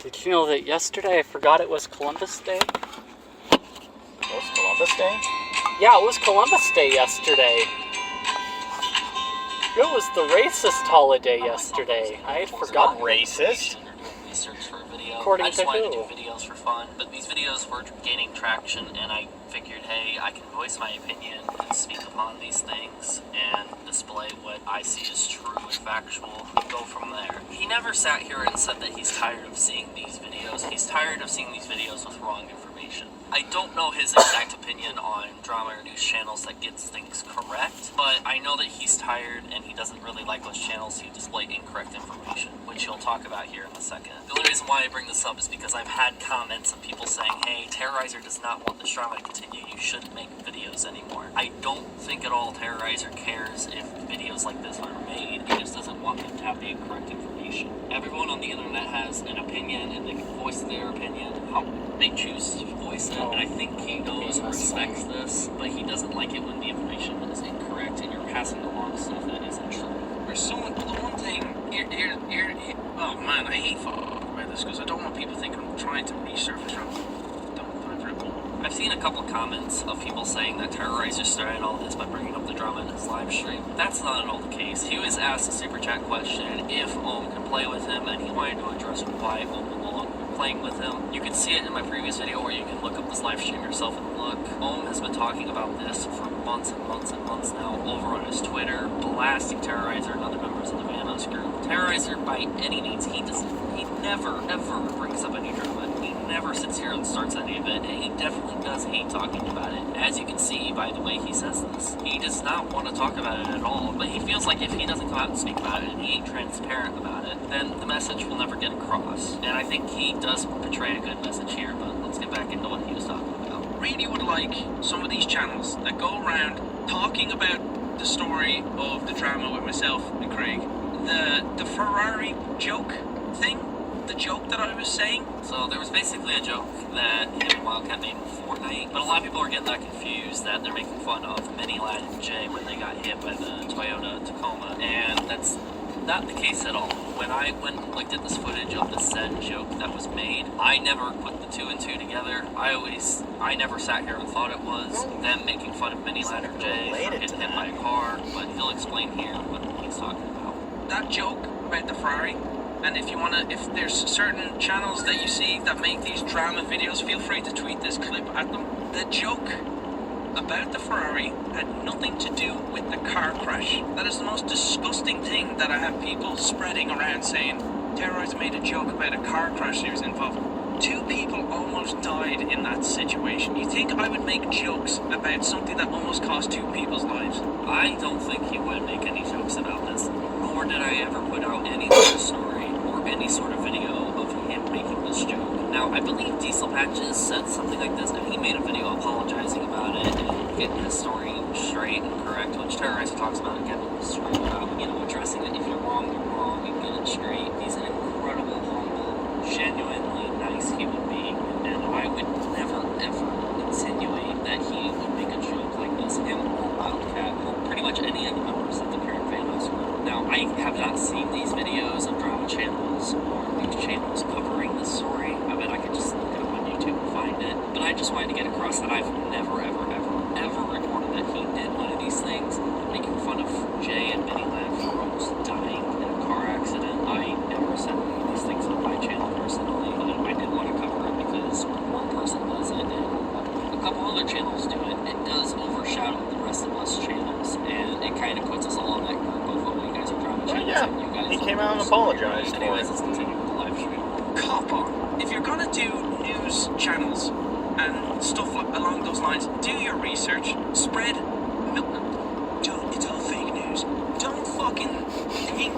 Did you know that yesterday I forgot it was Columbus Day? It was Columbus Day? Yeah, it was Columbus Day yesterday. It was the racist holiday yesterday. I had forgotten. Racist? According to I just wanted to who? do videos for fun, but these videos were gaining traction, and I figured, hey, I can voice my opinion and speak upon these things and display what I see as true and factual and go from there. He never sat here and said that he's tired of seeing these videos. He's tired of seeing these videos with wrong information. I don't know his exact opinion on drama or news channels that gets things correct, but I know that he's tired and he doesn't really like those channels who display incorrect information, which he'll talk about here in a second. The only reason why I bring this up is because I've had comments of people saying, hey, Terrorizer does not want this drama to continue, you shouldn't make videos anymore. I don't think at all Terrorizer cares if videos like this are made, he just doesn't want them to have the incorrect information. Everyone on the internet has an opinion and they can voice their opinion how they choose to voice it, and I think he knows and respects this, but he doesn't like it when the information is incorrect and you're passing along stuff that isn't true. There's someone, the one thing, oh man, I hate talking about this because I don't want people thinking I'm trying to resurface from I've seen a couple of comments of people saying that Terrorizer started all this by bringing up the drama in his live stream. That's not at all the case. He was asked a super chat question if Ohm can play with him, and he wanted to address why Ohm will no longer be playing with him. You can see it in my previous video, or you can look up this live stream yourself and look. Ohm has been talking about this for months and months and months now over on his Twitter, blasting Terrorizer and other members of the Vanos group. Terrorizer, by any means, he never, ever brings up any drama. He never sits here and starts any of it, and he definitely does hate talking about it. As you can see by the way he says this, he does not want to talk about it at all, but he feels like if he doesn't come out and speak about it, and he ain't transparent about it, then the message will never get across. And I think he does portray a good message here, but let's get back into what he was talking about. really would like some of these channels that go around talking about the story of the drama with myself and Craig. The Ferrari joke thing, the joke that I was saying. So there was basically a joke that him and Wildcat made in Fortnite, but a lot of people are getting that confused that they're making fun of Minilad and Jay when they got hit by the Toyota Tacoma, and that's not the case at all. When I went and looked at this footage of the said joke that was made, I never put the two and two together. I never sat here and thought it was them making fun of Minilad or Jay for getting hit by a car, but he'll explain here what he's talking about. That joke about the Ferrari, and if there's certain channels that you see that make these drama videos, feel free to tweet this clip at them. The joke about the Ferrari had nothing to do with the car crash. That is the most disgusting thing that I have people spreading around saying Terrorizer made a joke about a car crash he was involved. 2 people almost died in that situation. You think I would make jokes about something that almost cost 2 people's lives? I don't think he would make any jokes about this, nor did I ever put out any sort of story or any sort of video of him making this joke. Now, I believe Diesel Patches said something like this, and he made a video apologizing about it and getting his story straight and correct, which Terrorizer talks about again in his story about, addressing that if you're wrong, and get it straight. He's an incredible, humble, genuinely nice human being, and I would never, ever insinuate that he would make a joke like this. Him or Wildcat, or pretty much any of the members of the current Vanos group. Now, I have not seen these videos of drama channels or news channels covering this story. I bet I could just look it up on YouTube and find it. But I just wanted to get across that I've never, ever, ever, ever reported that he did one of these things, making fun of Jay and Minilad for almost dying in a car accident. I never said any of these things on my channel personally, but I did want to cover it because one person does it and a couple other channels do it. It does overshadow the rest of us channels, and it kind of puts us all in that group of, oh, you guys are drama channels. Yeah, and you guys he came out and apologized. Anyways, let's continue with the live stream. Cop on. If you're gonna do news channels and stuff along those lines, do your research. Spread. It's all fake news. Don't fucking think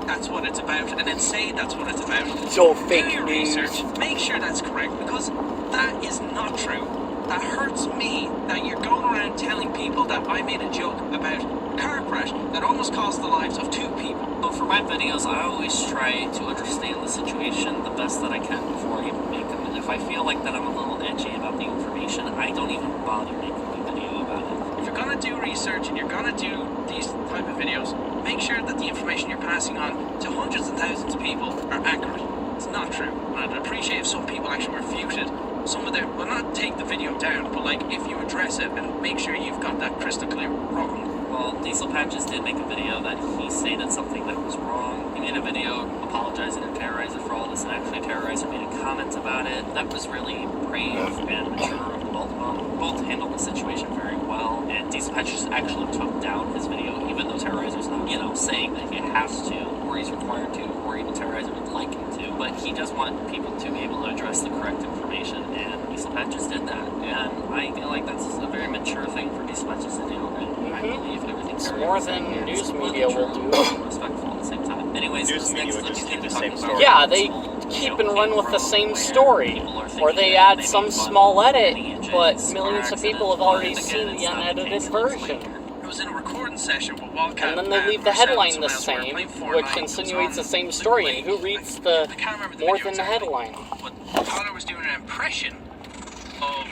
that's what it's about and then say that's what it's about. It's all fake do your news. research. Make sure that's correct, because that is not true. That hurts me that you're going around telling people that I made a joke about a car crash that almost cost the lives of 2 people. But for my videos, I always try to understand the situation the best that I can before I even make them. And if I feel like that I'm a little edgy about the information, I don't even bother making a video about it. If you're gonna do research and you're gonna do these type of videos, make sure that the information you're passing on to hundreds and thousands of people are accurate. It's not true. And I'd appreciate if some people actually refuted some of their, well, not take the video down, but like if you address it and make sure you've got that crystal clear wrong. Well, Diesel Patches did make a video that he stated something that was wrong. He made a video apologizing to Terrorizer for all this, and actually Terrorizer made a comment about it. That was really brave and mature of the both of them. Both handled the situation very well, and Diesel Patches actually took down his video, even though Terrorizer's not, saying that he has to, or he's required to, or even Terrorizer would like him to. But he does want people to be able to address the correct information, and Diesel Patches did that. And I feel like that's a very mature thing for Diesel Patches to do, and I believe everything's It's more than news media will do. Respectful at the same time. Anyways, News this media next would clip just is keep gonna the be same talking story. about Yeah, they small keep joke and run came with the from same where story. people are Or thinking they that add they some made fun small of edit, lineages but or millions of accidents, people have but already again, seen it's the not unedited case. It version. It was in a recording session with Wildcat. And then they leave the Marcel and headline someone the else were same, playing which Fortnite. insinuates It the was same on story. late. And who reads the I can't remember the more video than the exactly, headline? But Tyler was doing an impression of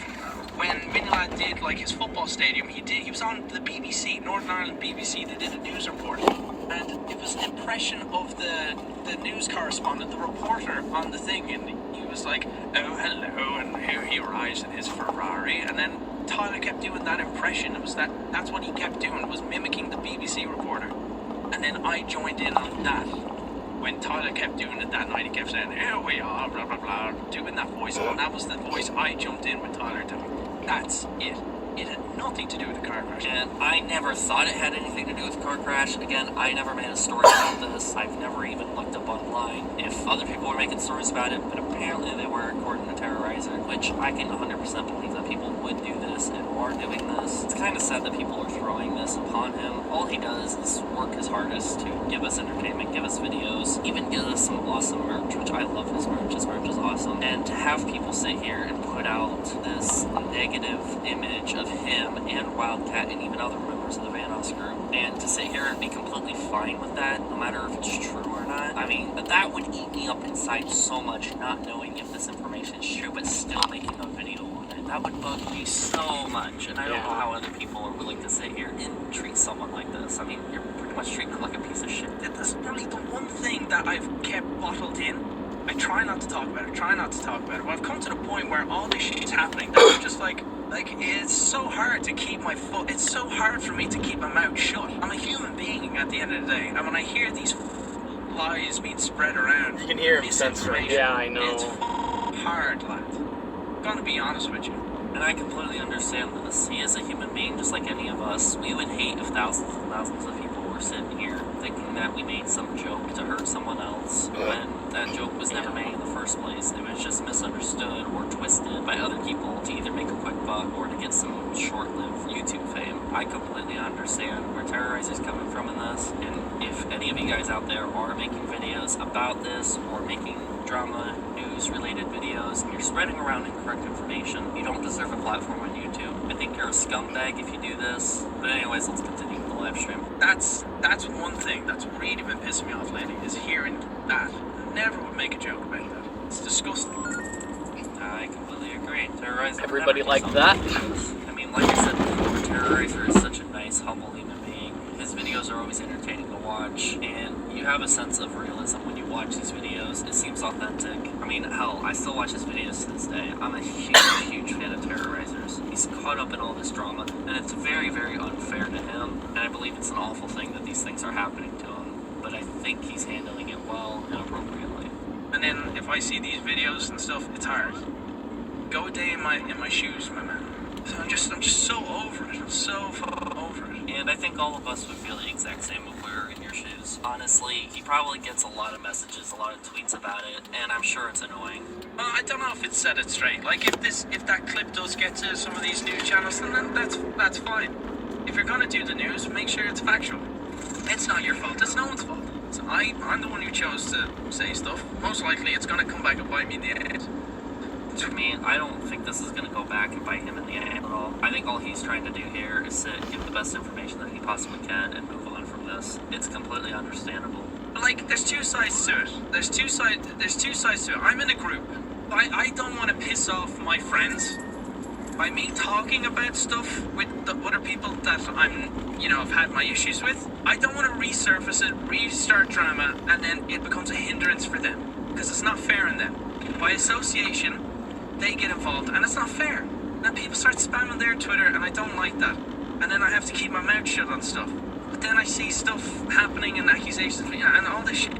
when Miniland did like his football stadium. He was on the BBC, Northern Ireland BBC. They did a news report, and it was an impression of the news correspondent, the reporter on the thing, and he was like, "Oh, hello," and here he arrives in his Ferrari, and then Tyler kept doing that impression. It was that's what he kept doing, was mimicking the BBC reporter. And then I joined in on that. When Tyler kept doing it that night, he kept saying, "Here we are, blah, blah, blah," doing that voice. And that was the voice I jumped in with Tyler doing. That's it. It had nothing to do with the car crash. And I never thought it had anything to do with the car crash. Again, I never made a story about this. I've never even looked up online if other people were making stories about it, but apparently they were, according to Terrorizer, which I can 100% believe that people would do this and are doing this. It's kind of sad that people are throwing this upon him. All he does is work his hardest to give us entertainment, give us videos, even give us some awesome merch, which I love his merch. His merch is awesome. And to have people sit here and put out this negative image of him and Wildcat and even other members of the Vanoss group, and to sit here and be completely fine with that, no matter if it's true or not, I mean, that would eat me up inside so much, not knowing if this information is true, but still making a video on it. That would bug me so much, and I don't know how other people are willing to sit here and treat someone like this. I mean, you're pretty much treating like a piece of shit. That's probably the one thing that I've kept bottled in. I try not to talk about it, Well, I've come to the point where all this shit is happening that I'm just like, it's so hard to keep my foot, it's so hard for me to keep my mouth shut. I'm a human being at the end of the day, and when I hear these lies being spread around, You can hear him censoring. misinformation, Yeah, I know. it's hard, lad. I'm gonna be honest with you. And I completely understand this. He is a human being just like any of us. We would hate if thousands and thousands of people were sitting here thinking that we made some joke to hurt someone else when that joke was never made in the first place. It was just misunderstood or twisted by other people to either make a quick buck or to get some short-lived YouTube fame. I completely understand where Terrorizer's coming from in this, and if any of you guys out there are making videos about this or making drama, news-related videos, and you're spreading around incorrect information, you don't deserve a platform on YouTube. I think you're a scumbag if you do this. But anyways, let's continue with the live stream. That's one thing that's really been pissing me off lately, is hearing that. I never would make a joke about that. It's disgusting. I completely agree. Terrorizer. would Everybody never do like something that? like this. I mean, like I said before, Terrorizer is such a nice, humble human being. His videos are always entertaining to watch, and you have a sense of realism when you watch these videos. It seems authentic. I mean, hell, I still watch his videos to this day. I'm a huge, huge fan of Terrorizer's. He's caught up in all this drama, and it's very, very unfair to him, and I believe it's an awful thing that these things are happening to him, but I think he's handling it well and appropriately. And then if I see these videos and stuff, it's hard. Go a day in my shoes, my man. So I'm just so over it. I'm so over it. And I think all of us would feel the exact same if we were in your shoes. Honestly, he probably gets a lot of messages, a lot of tweets about it, and I'm sure it's annoying. Well, I don't know if it said it straight. Like if that clip does get to some of these news channels, then that's fine. If you're gonna do the news, make sure it's factual. It's not your fault. It's no one's fault. So I'm the one who chose to say stuff. Most likely, it's gonna come back and bite me in the end. To me, I don't think this is going to go back and bite him in the end at all. I think all he's trying to do here is sit, give the best information that he possibly can, and move on from this. It's completely understandable. Like, there's two sides to it. There's two sides to it. I'm in a group. I don't want to piss off my friends by me talking about stuff with the other people that I've had my issues with. I don't want to resurface it, restart drama, and then it becomes a hindrance for them. because it's not fair in them. By association, they get involved, and it's not fair. Then people start spamming their Twitter, and I don't like that. And then I have to keep my mouth shut on stuff. But then I see stuff happening and accusations, and all this shit.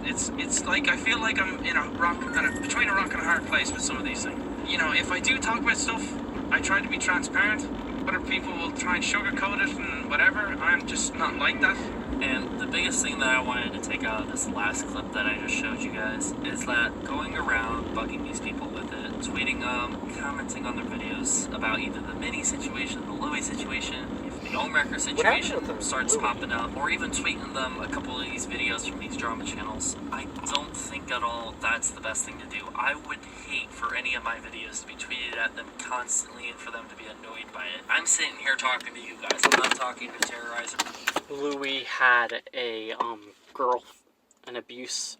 It's like I feel like I'm in between a rock and a hard place with some of these things. You know, if I do talk about stuff, I try to be transparent. Other people will try and sugarcoat it and whatever. I'm just not like that. And the biggest thing that I wanted to take out of this last clip that I just showed you guys is that going around bugging these people with it, tweeting them, commenting on their videos about either the Mini situation, the Louis situation, if the Omrecker situation starts popping up, or even tweeting them a couple of these videos from these drama channels, I don't think at all that's the best thing to do. I would hate for any of my videos to be tweeted at them constantly and for them to be annoyed by it. I'm sitting here talking to you guys. I'm not talking to Terrorizer. Louis had an abuse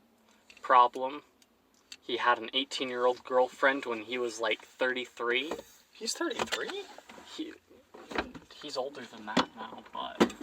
problem. He had an 18-year-old girlfriend when he was like 33. He's 33? He's older than that now, but